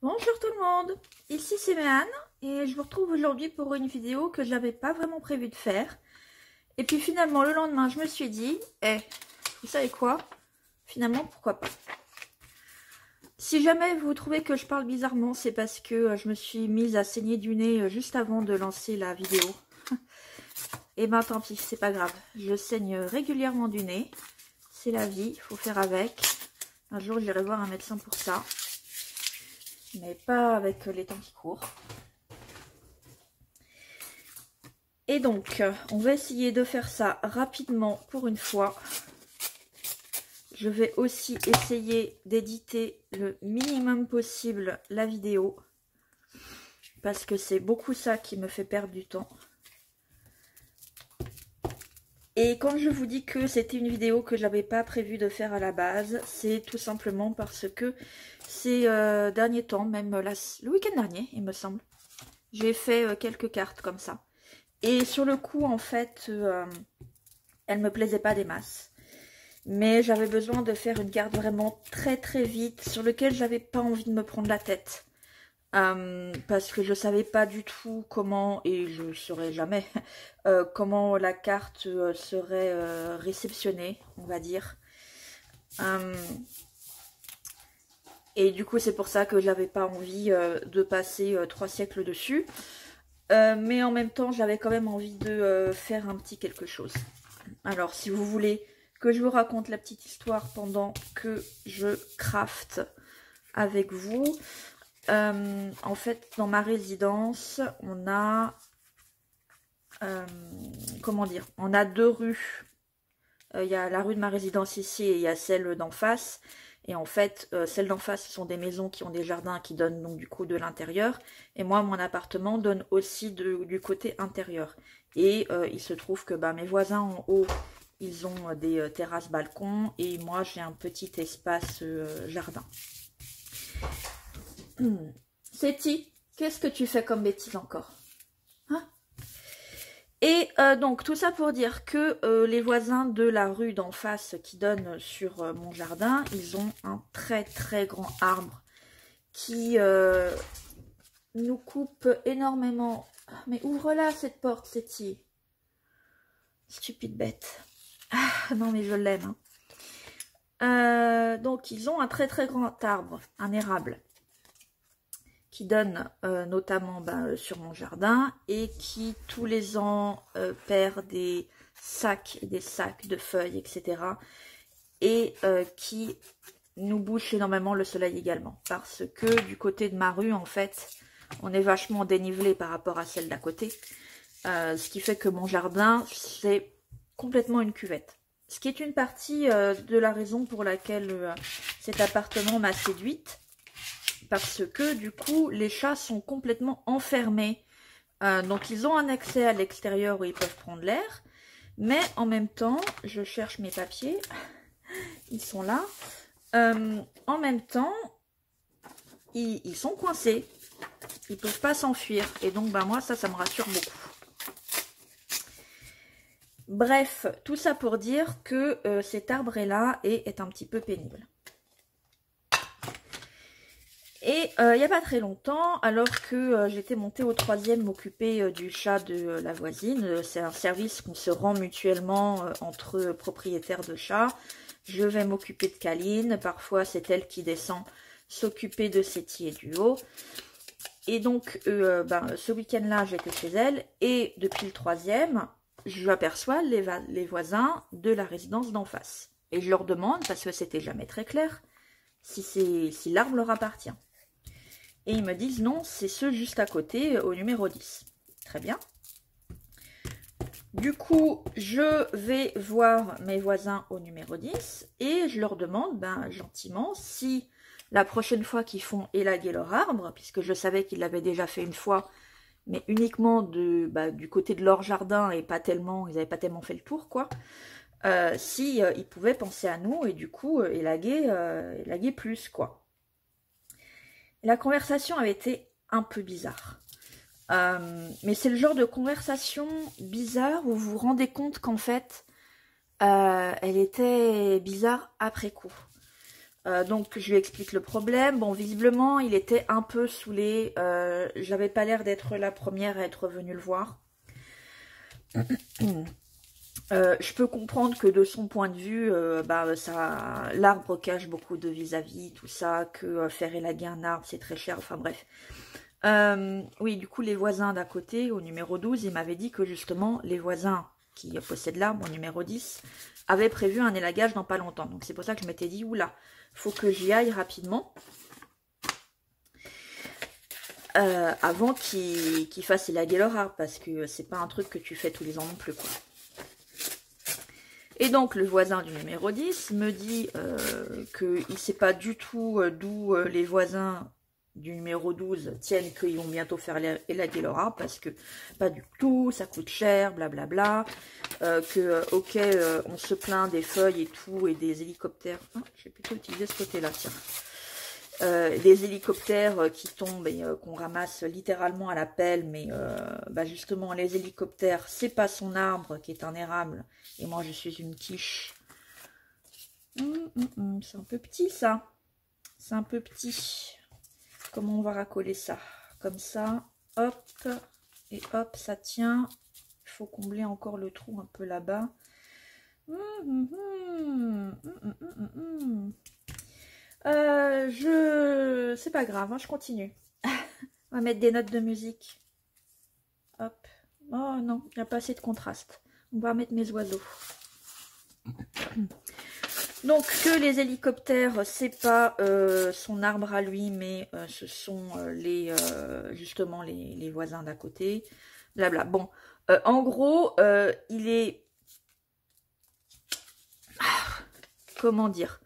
Bonjour tout le monde, ici c'est Méane et je vous retrouve aujourd'hui pour une vidéo que je n'avais pas vraiment prévu de faire. Et puis finalement le lendemain je me suis dit, vous savez quoi? Finalement pourquoi pas. Si jamais vous trouvez que je parle bizarrement, c'est parce que je me suis mise à saigner du nez juste avant de lancer la vidéo. Et ben tant pis, c'est pas grave, je saigne régulièrement du nez. C'est la vie, il faut faire avec. Un jour j'irai voir un médecin pour ça. Mais pas avec les temps qui courent. Et donc, on va essayer de faire ça rapidement pour une fois. Je vais aussi essayer d'éditer le minimum possible la vidéo. Parce que c'est beaucoup ça qui me fait perdre du temps. Et quand je vous dis que c'était une vidéo que je n'avais pas prévu de faire à la base, c'est tout simplement parce que ces derniers temps, même le week-end dernier, il me semble, j'ai fait quelques cartes comme ça. Et sur le coup, en fait, elles ne me plaisaient pas des masses. Mais j'avais besoin de faire une carte vraiment très très vite, sur laquelle j'avais pas envie de me prendre la tête. Parce que je savais pas du tout comment, et je ne saurais jamais, comment la carte serait réceptionnée, on va dire. Et du coup, c'est pour ça que j'avais pas envie de passer 3 siècles dessus. Mais en même temps, j'avais quand même envie de faire un petit quelque chose. Alors, si vous voulez que je vous raconte la petite histoire pendant que je crafte avec vous... en fait, dans ma résidence, on a, comment dire, on a 2 rues. Il y a la rue de ma résidence ici et il y a celle d'en face. Et en fait, celles d'en face, ce sont des maisons qui ont des jardins qui donnent donc du coup de l'intérieur. Et moi, mon appartement donne aussi du côté intérieur. Et il se trouve que mes voisins en haut, ils ont des terrasses balcons. Et moi, j'ai un petit espace jardin. Séti, qu'est-ce que tu fais comme bêtise encore, hein? Et donc tout ça pour dire que les voisins de la rue d'en face qui donne sur mon jardin, ils ont un très très grand arbre qui nous coupe énormément. Mais ouvre-la cette porte, Séti. Stupide bête. Ah, non mais je l'aime. Donc ils ont un très très grand arbre, un érable, qui donne notamment sur mon jardin et qui tous les ans perd des sacs et des sacs de feuilles, etc. Et qui nous bouche énormément le soleil également. Parce que du côté de ma rue, en fait, on est vachement dénivelé par rapport à celle d'à côté. Ce qui fait que mon jardin, c'est complètement une cuvette. Ce qui est une partie de la raison pour laquelle cet appartement m'a séduite. Parce que du coup, les chats sont complètement enfermés. Donc, ils ont un accès à l'extérieur où ils peuvent prendre l'air. Mais en même temps, je cherche mes papiers. Ils sont là. En même temps, ils sont coincés. Ils ne peuvent pas s'enfuir. Et donc, moi, ça me rassure beaucoup. Bref, tout ça pour dire que cet arbre est là et est un petit peu pénible. Et il n'y a pas très longtemps, alors que j'étais montée au 3e m'occuper du chat de la voisine, c'est un service qu'on se rend mutuellement entre propriétaires de chats. Je vais m'occuper de Kaline, parfois c'est elle qui descend s'occuper de Séti et du haut. Et donc ce week-end-là j'étais chez elle et depuis le 3e, j'aperçois les voisins de la résidence d'en face. Et je leur demande, parce que c'était jamais très clair, si l'arbre leur appartient. Et ils me disent non, c'est ceux juste à côté, au numéro 10. Très bien. Du coup, je vais voir mes voisins au numéro 10 et je leur demande gentiment si la prochaine fois qu'ils font élaguer leur arbre, puisque je savais qu'ils l'avaient déjà fait une fois, mais uniquement du côté de leur jardin et pas tellement, ils n'avaient pas tellement fait le tour, quoi. Si ils pouvaient penser à nous et du coup élaguer plus, quoi. La conversation avait été un peu bizarre. Mais c'est le genre de conversation bizarre où vous vous rendez compte qu'en fait, elle était bizarre après coup. Donc je lui explique le problème. Bon, visiblement il était un peu saoulé. J'avais pas l'air d'être la première à être venue le voir. Je peux comprendre que de son point de vue, l'arbre cache beaucoup de vis-à-vis, tout ça, que faire élaguer un arbre c'est très cher, enfin bref. Oui, du coup les voisins d'à côté, au numéro 12, ils m'avaient dit que justement les voisins qui possèdent l'arbre, au numéro 10, avaient prévu un élagage dans pas longtemps. Donc c'est pour ça que je m'étais dit, oula, faut que j'y aille rapidement. Avant qu'ils fassent élaguer leur arbre, parce que c'est pas un truc que tu fais tous les ans non plus, quoi. Et donc le voisin du numéro 10 me dit qu'il ne sait pas du tout d'où les voisins du numéro 12 tiennent qu'ils vont bientôt faire élaguer leur arbre, parce que pas du tout, ça coûte cher, blablabla, ok, on se plaint des feuilles et tout, et des hélicoptères, je vais plutôt utiliser ce côté là, tiens, des hélicoptères qui tombent et qu'on ramasse littéralement à la pelle, mais justement les hélicoptères, c'est pas son arbre qui est un érable, et moi je suis une quiche. C'est un peu petit ça, c'est un peu petit. Comment on va racoler ça? Comme ça, hop, et hop, ça tient. Il faut combler encore le trou un peu là-bas. C'est pas grave, hein, je continue. On va mettre des notes de musique. Hop. Oh non, il n'y a pas assez de contraste. On va mettre mes oiseaux. Donc que les hélicoptères, c'est pas son arbre à lui, mais ce sont justement les voisins d'à côté. Blabla. Bon, en gros, il est... comment dire?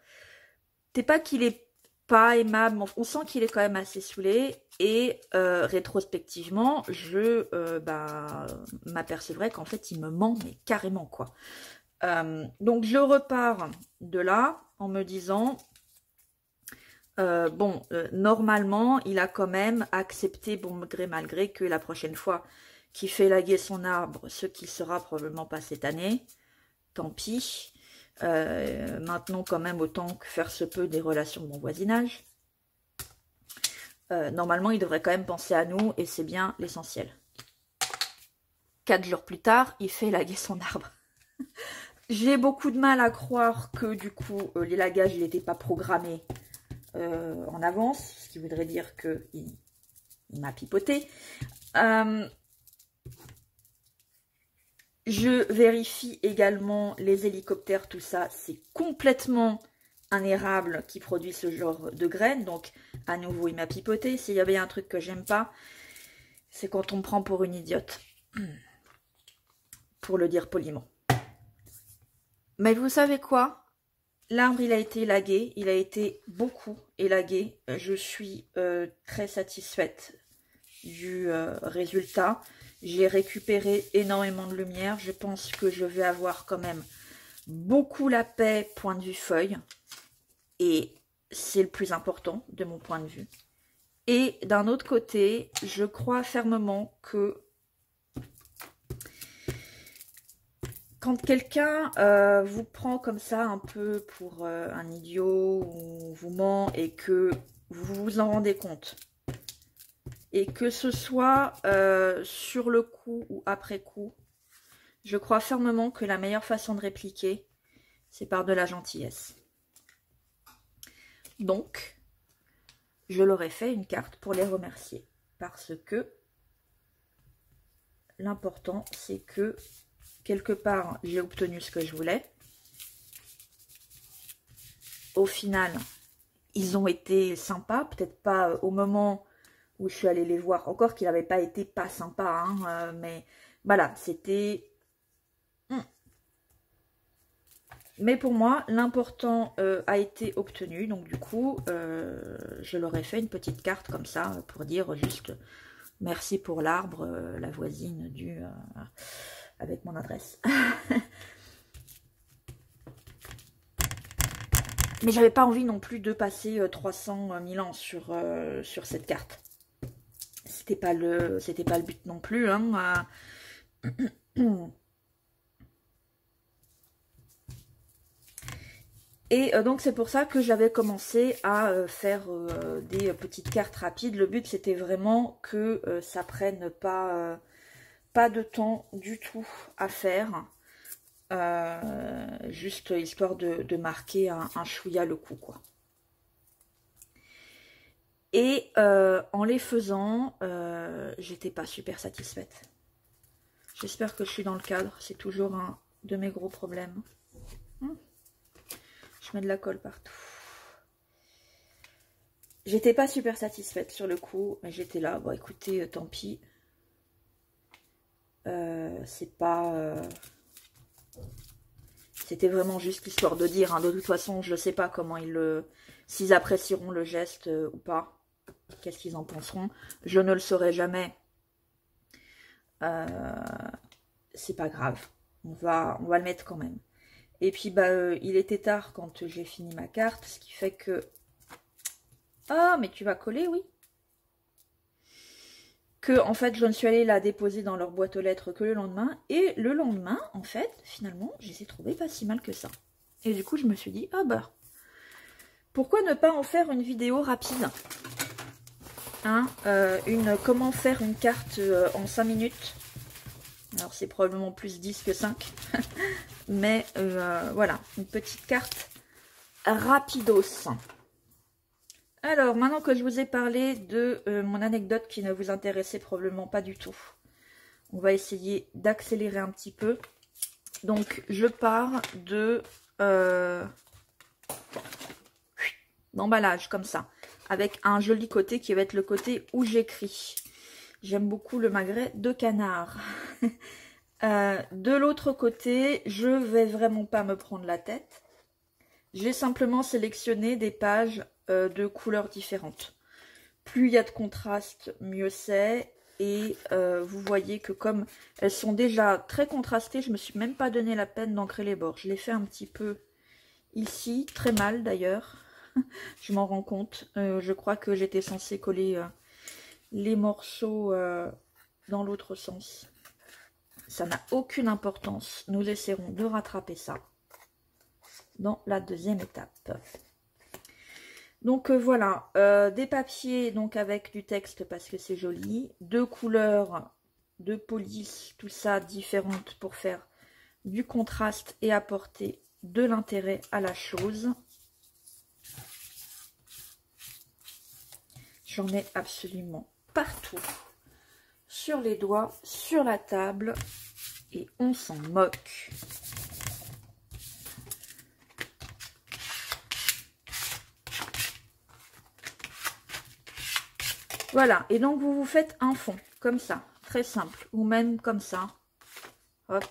C'est pas qu'il est pas aimable, on sent qu'il est quand même assez saoulé. Et rétrospectivement, je m'apercevrais qu'en fait, il me ment, mais carrément, quoi. Donc je repars de là en me disant normalement il a quand même accepté, bon gré malgré, que la prochaine fois qu'il fait élaguer son arbre, ce qui sera probablement pas cette année, tant pis. Maintenant quand même, autant que faire se peut des relations de bon voisinage, normalement il devrait quand même penser à nous, et c'est bien l'essentiel. 4 jours plus tard, il fait élaguer son arbre. J'ai beaucoup de mal à croire que du coup l'élagage il n'était pas programmé en avance, ce qui voudrait dire qu'il m'a pipoté. Je vérifie également les hélicoptères, tout ça, c'est complètement un érable qui produit ce genre de graines, donc à nouveau il m'a pipoté. S'il y avait un truc que j'aime pas, c'est quand on me prend pour une idiote, pour le dire poliment. Mais vous savez quoi? L'arbre, il a été élagué. Il a été beaucoup élagué. Je suis très satisfaite du résultat. J'ai récupéré énormément de lumière. Je pense que je vais avoir quand même beaucoup la paix, point de vue feuille. Et c'est le plus important de mon point de vue. Et d'un autre côté, je crois fermement que quand quelqu'un vous prend comme ça un peu pour un idiot ou vous ment et que vous vous en rendez compte, et que ce soit sur le coup ou après coup, je crois fermement que la meilleure façon de répliquer, c'est par de la gentillesse. Donc, je leur ai fait une carte pour les remercier, parce que l'important, c'est que quelque part, j'ai obtenu ce que je voulais. Au final, ils ont été sympas. Peut-être pas au moment où je suis allée les voir. Encore qu'il n'avait pas été pas sympa. Hein, mais voilà, c'était... Mais pour moi, l'important a été obtenu. Donc du coup, je leur ai fait une petite carte comme ça pour dire juste merci pour l'arbre, la voisine du... avec mon adresse. Mais j'avais pas envie non plus de passer 300 000 ans sur cette carte. C'était pas le but non plus. Hein. Et donc c'est pour ça que j'avais commencé à faire des petites cartes rapides. Le but c'était vraiment que ça prenne pas de temps du tout à faire. Juste histoire de marquer un chouïa le coup, quoi. Et en les faisant, j'étais pas super satisfaite. J'espère que je suis dans le cadre. C'est toujours un de mes gros problèmes. Je mets de la colle partout. J'étais pas super satisfaite sur le coup. J'étais là, bon écoutez, tant pis. C'est pas... C'était vraiment juste histoire de dire. Hein. De toute façon, je ne sais pas comment s'ils apprécieront le geste ou pas. Qu'est-ce qu'ils en penseront? Je ne le saurai jamais. C'est pas grave. On va le mettre quand même. Et puis, bah, il était tard quand j'ai fini ma carte. Ce qui fait que... Ah, mais tu vas coller, oui. Que, en fait, je ne suis allée la déposer dans leur boîte aux lettres que le lendemain. Et le lendemain, en fait, finalement, je les ai trouvés pas si mal que ça. Et du coup, je me suis dit, ah bah, pourquoi ne pas en faire une vidéo rapide, hein, comment faire une carte en 5 minutes. Alors, c'est probablement plus 10 que 5. Mais voilà, une petite carte rapidos. Alors, maintenant que je vous ai parlé de mon anecdote qui ne vous intéressait probablement pas du tout, on va essayer d'accélérer un petit peu. Donc, je pars de d'emballage comme ça, avec un joli côté qui va être le côté où j'écris. J'aime beaucoup le magret de canard. De l'autre côté, je vais vraiment pas me prendre la tête. J'ai simplement sélectionné des pages de couleurs différentes. Plus il y a de contraste, mieux c'est. Et vous voyez que comme elles sont déjà très contrastées, je me suis même pas donné la peine d'ancrer les bords. Je l'ai fait un petit peu ici, très mal d'ailleurs. Je m'en rends compte. Je crois que j'étais censée coller les morceaux dans l'autre sens. Ça n'a aucune importance. Nous essaierons de rattraper ça dans la deuxième étape. Donc voilà, des papiers donc avec du texte parce que c'est joli, deux couleurs de police, tout ça différentes pour faire du contraste et apporter de l'intérêt à la chose. J'en ai absolument partout, sur les doigts, sur la table, et on s'en moque. Voilà, et donc vous vous faites un fond, comme ça, très simple, ou même comme ça. Hop,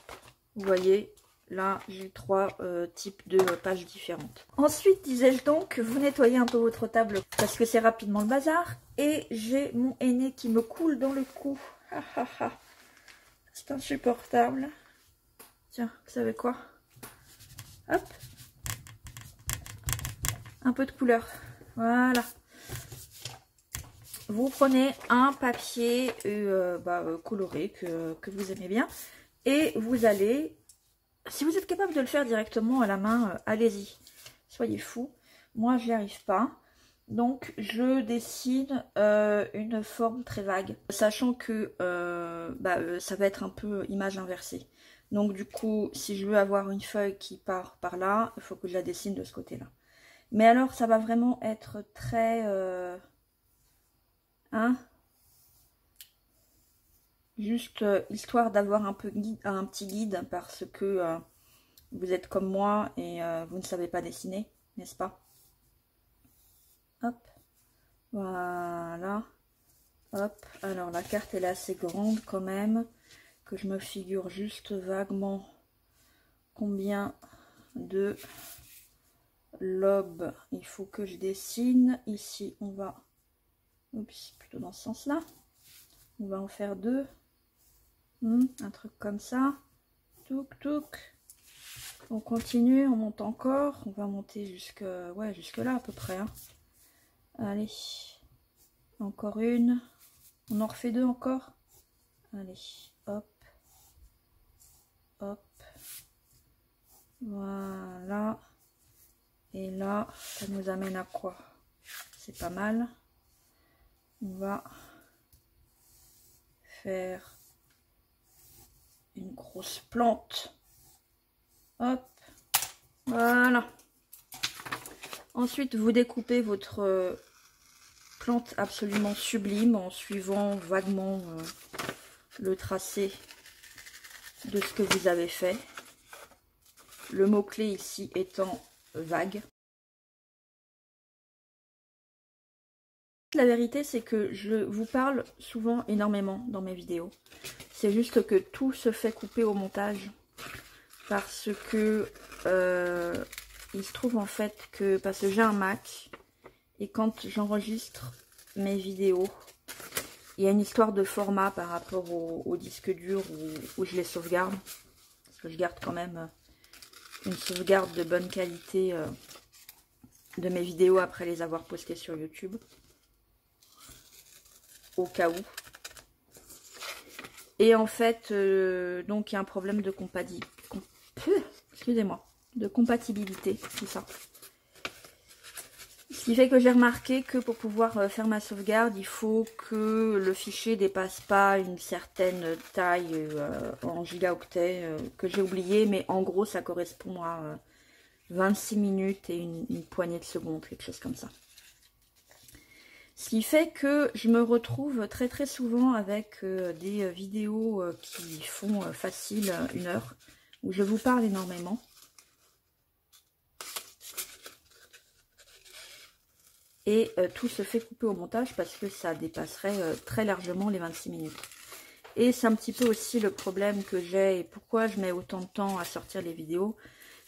vous voyez, là j'ai 3 types de pages différentes. Ensuite, disais-je donc, vous nettoyez un peu votre table, parce que c'est rapidement le bazar. Et j'ai mon aîné qui me coule dans le cou. C'est insupportable. Tiens, vous savez quoi? Hop, un peu de couleur, voilà. Vous prenez un papier coloré que vous aimez bien et vous allez, si vous êtes capable de le faire directement à la main, allez-y, soyez fous. Moi, je n'y arrive pas. Donc, je dessine une forme très vague, sachant que ça va être un peu image inversée. Donc, du coup, si je veux avoir une feuille qui part par là, il faut que je la dessine de ce côté-là. Mais alors, ça va vraiment être très... juste histoire d'avoir un petit guide parce que vous êtes comme moi et vous ne savez pas dessiner, n'est-ce pas? Hop, voilà, hop. Alors la carte elle est assez grande quand même, que je me figure juste vaguement combien de lobes il faut que je dessine. Ici on va, oups, plutôt dans ce sens-là, on va en faire 2. Un truc comme ça. Touk touk. On continue, on monte encore. On va monter jusque là à peu près. Hein. Allez. Encore une. On en refait 2 encore. Allez. Hop. Hop. Voilà. Et là, ça nous amène à quoi? C'est pas mal. On va faire une grosse plante. Hop, voilà. Ensuite, vous découpez votre plante absolument sublime en suivant vaguement le tracé de ce que vous avez fait. Le mot-clé ici étant vague. La vérité, c'est que je vous parle souvent énormément dans mes vidéos. C'est juste que tout se fait couper au montage. Parce que il se trouve en fait que, parce que j'ai un Mac, et quand j'enregistre mes vidéos, il y a une histoire de format par rapport au disque dur où je les sauvegarde. Parce que je garde quand même une sauvegarde de bonne qualité de mes vidéos après les avoir postées sur YouTube. Au cas où. Et en fait, donc il y a un problème de compatibilité, tout ça. Ce qui fait que j'ai remarqué que pour pouvoir faire ma sauvegarde, il faut que le fichier dépasse pas une certaine taille en gigaoctets que j'ai oublié, mais en gros ça correspond à 26 minutes et une poignée de secondes, quelque chose comme ça. Ce qui fait que je me retrouve très très souvent avec des vidéos qui font facile 1 heure, où je vous parle énormément. Et tout se fait couper au montage parce que ça dépasserait très largement les 26 minutes. Et c'est un petit peu aussi le problème que j'ai et pourquoi je mets autant de temps à sortir les vidéos.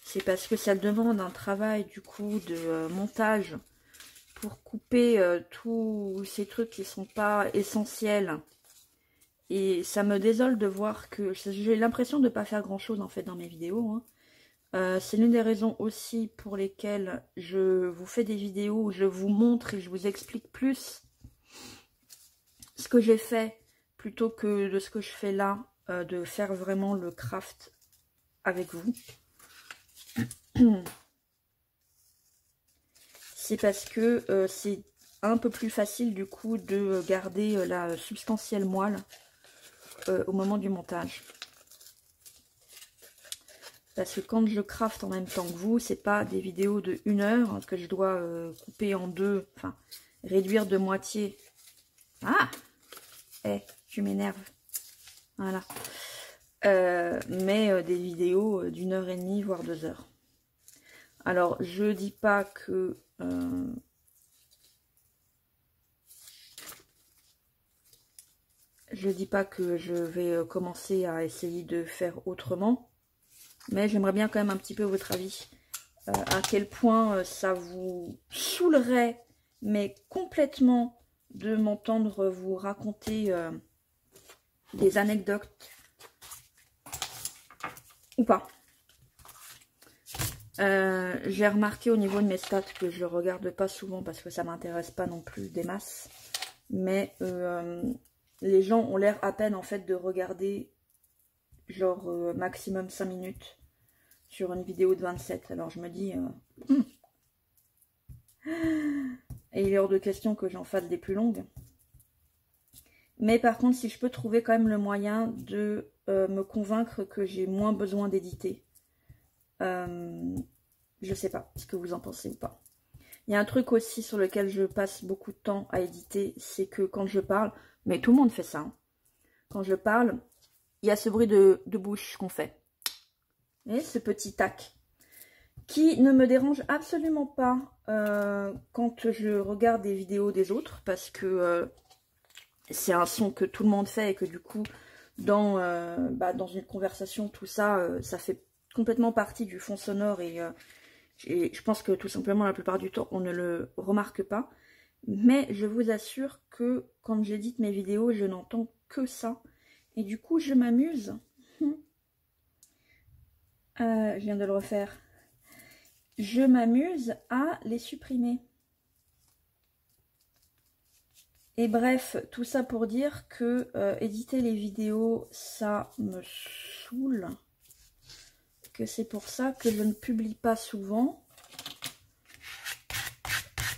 C'est parce que ça demande un travail du coup de montage pour couper tous ces trucs qui sont pas essentiels. Et ça me désole de voir que j'ai l'impression de ne pas faire grand chose en fait dans mes vidéos. Hein. C'est l'une des raisons aussi pour lesquelles je vous fais des vidéos où je vous montre et je vous explique plus ce que j'ai fait plutôt que de ce que je fais là, de faire vraiment le craft avec vous. C'est parce que c'est un peu plus facile du coup de garder la substantielle moelle au moment du montage. Parce que quand je craft en même temps que vous, c'est pas des vidéos de 1 heure hein, que je dois couper en deux, enfin réduire de moitié. Ah, tu m'énerves. Voilà. Mais des vidéos d'1 heure et demie, voire 2 heures. Alors, je dis pas que je vais commencer à essayer de faire autrement, mais j'aimerais bien quand même un petit peu votre avis. À quel point ça vous saoulerait, mais complètement, de m'entendre vous raconter des anecdotes ou pas. J'ai remarqué au niveau de mes stats que je regarde pas souvent parce que ça m'intéresse pas non plus des masses, mais les gens ont l'air à peine en fait de regarder genre maximum 5 minutes sur une vidéo de 27. Alors je me dis et il est hors de question que j'en fasse des plus longues. Mais par contre, si je peux trouver quand même le moyen de me convaincre que j'ai moins besoin d'éditer, je sais pas ce que vous en pensez ou pas. Il y a un truc aussi sur lequel je passe beaucoup de temps à éditer, c'est que quand je parle, mais tout le monde fait ça, hein, quand je parle, il y a ce bruit de bouche qu'on fait. Et ce petit tac qui ne me dérange absolument pas quand je regarde des vidéos des autres, parce que c'est un son que tout le monde fait et que du coup, dans une conversation, tout ça, ça fait complètement partie du fond sonore et je pense que tout simplement, la plupart du temps, on ne le remarque pas. Mais je vous assure que quand j'édite mes vidéos, je n'entends que ça. Et du coup, je m'amuse. Je viens de le refaire. Je m'amuse à les supprimer. Et bref, tout ça pour dire que éditer les vidéos, ça me saoule. Que c'est pour ça que je ne publie pas souvent.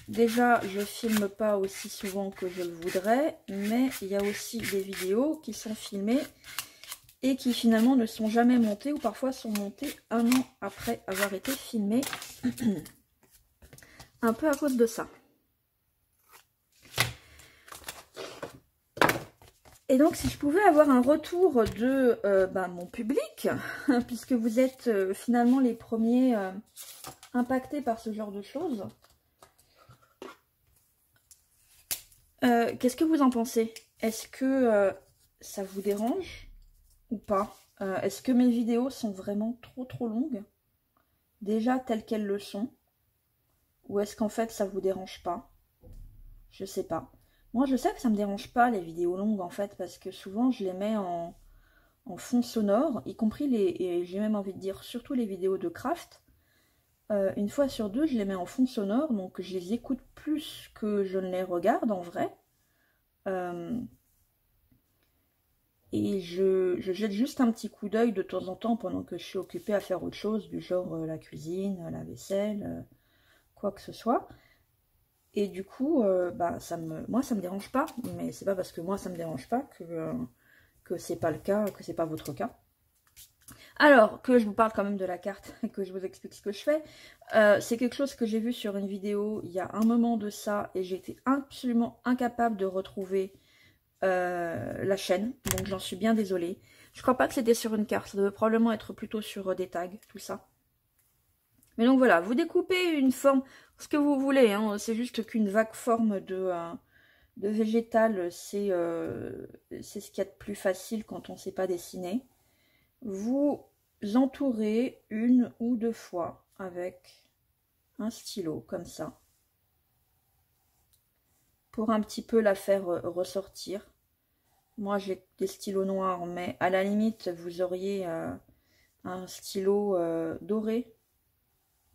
déjà, je filme pas aussi souvent que je le voudrais, mais il y a aussi des vidéos qui sont filmées et qui finalement ne sont jamais montées ou parfois sont montées un an après avoir été filmées. Un peu à cause de ça. Et donc, si je pouvais avoir un retour de mon public, puisque vous êtes finalement les premiers impactés par ce genre de choses, qu'est-ce que vous en pensez? Est-ce que ça vous dérange ou pas? Est-ce que mes vidéos sont vraiment trop longues? Déjà telles qu'elles le sont? Ou est-ce qu'en fait ça vous dérange pas? Je sais pas. Moi je sais que ça me dérange pas les vidéos longues en fait, parce que souvent je les mets en fond sonore, y compris et j'ai même envie de dire surtout les vidéos de craft. Une fois sur deux je les mets en fond sonore, donc je les écoute plus que je ne les regarde en vrai. Et je jette juste un petit coup d'œil de temps en temps pendant que je suis occupée à faire autre chose, du genre la cuisine, la vaisselle, quoi que ce soit. Et du coup, moi ça me dérange pas, mais c'est pas parce que moi ça me dérange pas que c'est pas le cas, que c'est pas votre cas. Alors, que je vous parle quand même de la carte et que je vous explique ce que je fais, c'est quelque chose que j'ai vu sur une vidéo il y a un moment de ça et j'ai été absolument incapable de retrouver la chaîne, donc j'en suis bien désolée. Je crois pas que c'était sur une carte, ça devait probablement être plutôt sur des tags, tout ça. Mais donc voilà, vous découpez une forme, ce que vous voulez, hein, c'est juste qu'une vague forme de végétal, c'est ce qu'il y a de plus facile quand on ne sait pas dessiner. Vous entourez une ou deux fois avec un stylo, comme ça, pour un petit peu la faire ressortir. Moi, j'ai des stylos noirs, mais à la limite, vous auriez un stylo doré.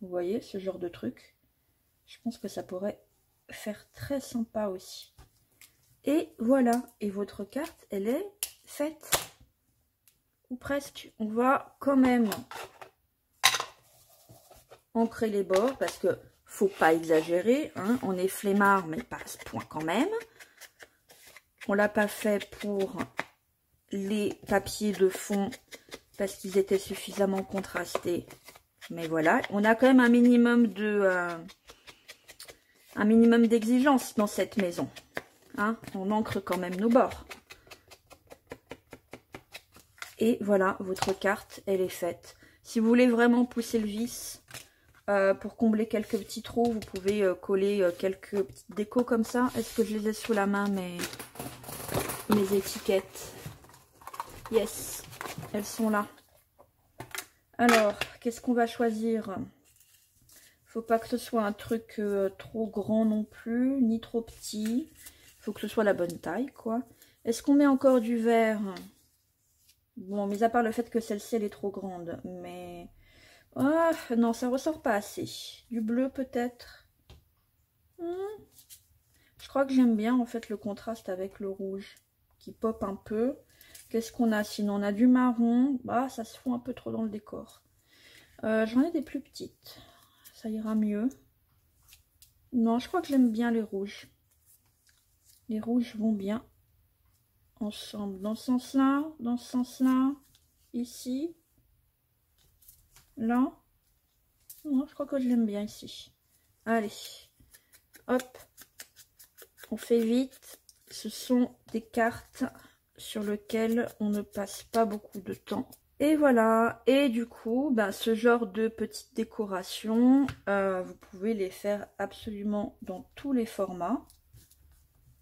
Vous voyez, ce genre de truc. Je pense que ça pourrait faire très sympa aussi. Et voilà, et votre carte, elle est faite. Ou presque. On va quand même ancrer les bords, parce que faut pas exagérer, hein. On est flemmard, mais pas à ce point quand même. On l'a pas fait pour les papiers de fond, parce qu'ils étaient suffisamment contrastés. Mais voilà, on a quand même un minimum d'exigence dans cette maison. Hein, on ancre quand même nos bords. Et voilà, votre carte, elle est faite. Si vous voulez vraiment pousser le vis, pour combler quelques petits trous, vous pouvez coller quelques petites décos comme ça. Est-ce que je les ai sous la main, mes étiquettes? Yes, elles sont là. Alors, qu'est-ce qu'on va choisir? Faut pas que ce soit un truc trop grand non plus, ni trop petit. Faut que ce soit la bonne taille, quoi. Est-ce qu'on met encore du vert? Bon, mis à part le fait que celle-ci, elle est trop grande. Mais... oh, non, ça ressort pas assez. Du bleu, peut-être. Je crois que j'aime bien, en fait, le contraste avec le rouge. Qui pop un peu. Qu'est-ce qu'on a? Sinon, on a du marron. Bah, ça se fout un peu trop dans le décor. J'en ai des plus petites. Ça ira mieux. Non, je crois que j'aime bien les rouges. Les rouges vont bien ensemble. Dans ce sens-là, dans ce sens-là, ici, là. Non, je crois que je l'aime bien ici. Allez, hop, on fait vite. Ce sont des cartes sur lesquelles on ne passe pas beaucoup de temps. Et voilà, et du coup, ce genre de petites décorations, vous pouvez les faire absolument dans tous les formats.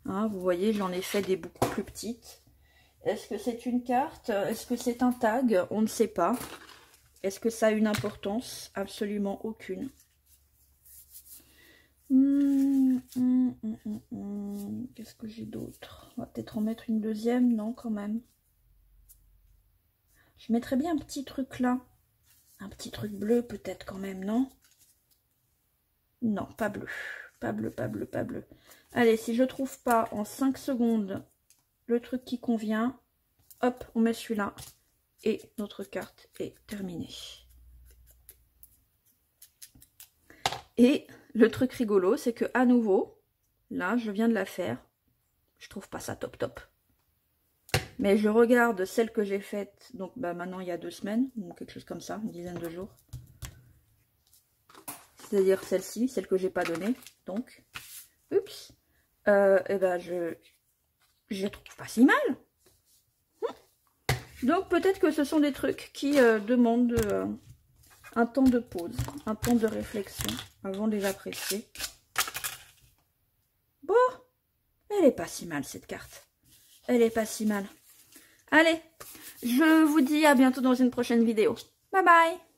Hein, vous voyez, j'en ai fait des beaucoup plus petites. Est-ce que c'est une carte? Est-ce que c'est un tag? On ne sait pas. Est-ce que ça a une importance? Absolument aucune. Qu'est-ce que j'ai d'autre? On va peut-être en mettre une deuxième. Non, quand même. Je mettrais bien un petit truc là. Un petit truc bleu peut-être quand même, non? Non, pas bleu. Pas bleu, pas bleu, pas bleu. Allez, si je trouve pas en 5 secondes le truc qui convient, hop, on met celui-là. Et notre carte est terminée. Et le truc rigolo, c'est que à nouveau, là, je viens de la faire. Je trouve pas ça top top. Mais je regarde celle que j'ai faite, donc bah, maintenant il y a 2 semaines, ou quelque chose comme ça, une dizaine de jours. C'est-à-dire celle-ci, celle que j'ai pas donnée. Donc, oups. Et ben je trouve pas si mal. Donc peut-être que ce sont des trucs qui demandent un temps de pause, un temps de réflexion avant de les apprécier. Bon, elle est pas si mal cette carte. Elle est pas si mal. Allez, je vous dis à bientôt dans une prochaine vidéo. Bye bye!